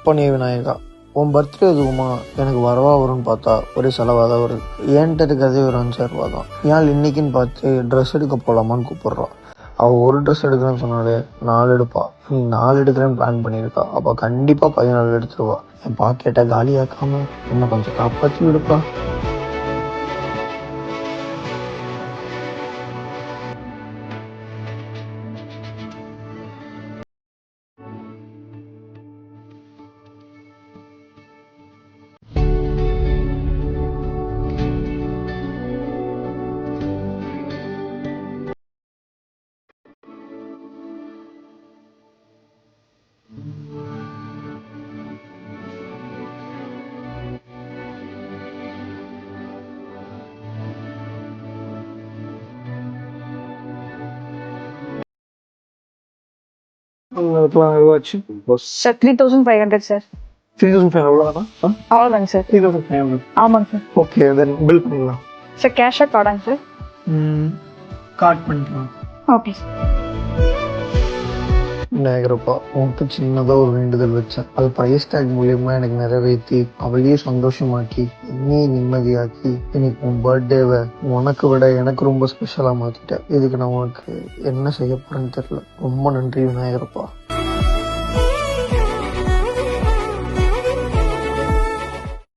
அப்பனே விநாயகா, உன் பர்த்டே எதுவுமா எனக்கு வரவா வரும்னு பார்த்தா ஒரே செலவாக தான் வருது. ஏன்ட்டு இருக்கிறதே ஒரு 5,000 ரூபா தான். ஏன் இன்னைக்குன்னு பார்த்து ட்ரெஸ் எடுக்க போகலாமான்னு கூப்பிட்றான். அவள் ஒரு ட்ரெஸ் எடுக்கிறேன்னு சொன்னாலே 4 எடுப்பா. நீ 4 எடுக்கிறேன்னு பிளான் பண்ணியிருக்கா. அப்போ கண்டிப்பாக 14 எடுத்துருவா. என் பாக்கெட்டை காலியாக்காம என்ன கொஞ்சம் காப்பாற்றி விடுப்பா. எவ்வளோச்சு சார் 3,500 சார். 3,500 அவ்வளோதானா? அவ்வளோதாங்க சார். 3,500. ஆமாங்க சார். ஓகே, தென் பில் பண்ணலாம். சார் கேஷா கார்டாங்க சார்? கார்ட் பண்ணிக்கலாம். Okay sir. விநாயகரப்பா, உன்கிட்ட சின்னதாக ஒரு வேண்டுதல் வச்சேன். அது ப்ரைஸ் டேக் மூலியமா எனக்கு நிறைவேற்றி அவளையே சந்தோஷமாக்கி என்னையே நிம்மதியாக்கி இன்னைக்கு உன் பர்த்டேவை உனக்கு விட எனக்கு ரொம்ப ஸ்பெஷலாக மாற்றிட்டேன். இதுக்கு நான் உனக்கு என்ன செய்ய போறேன்னு தெரியல. ரொம்ப நன்றி விநாயகரப்பா.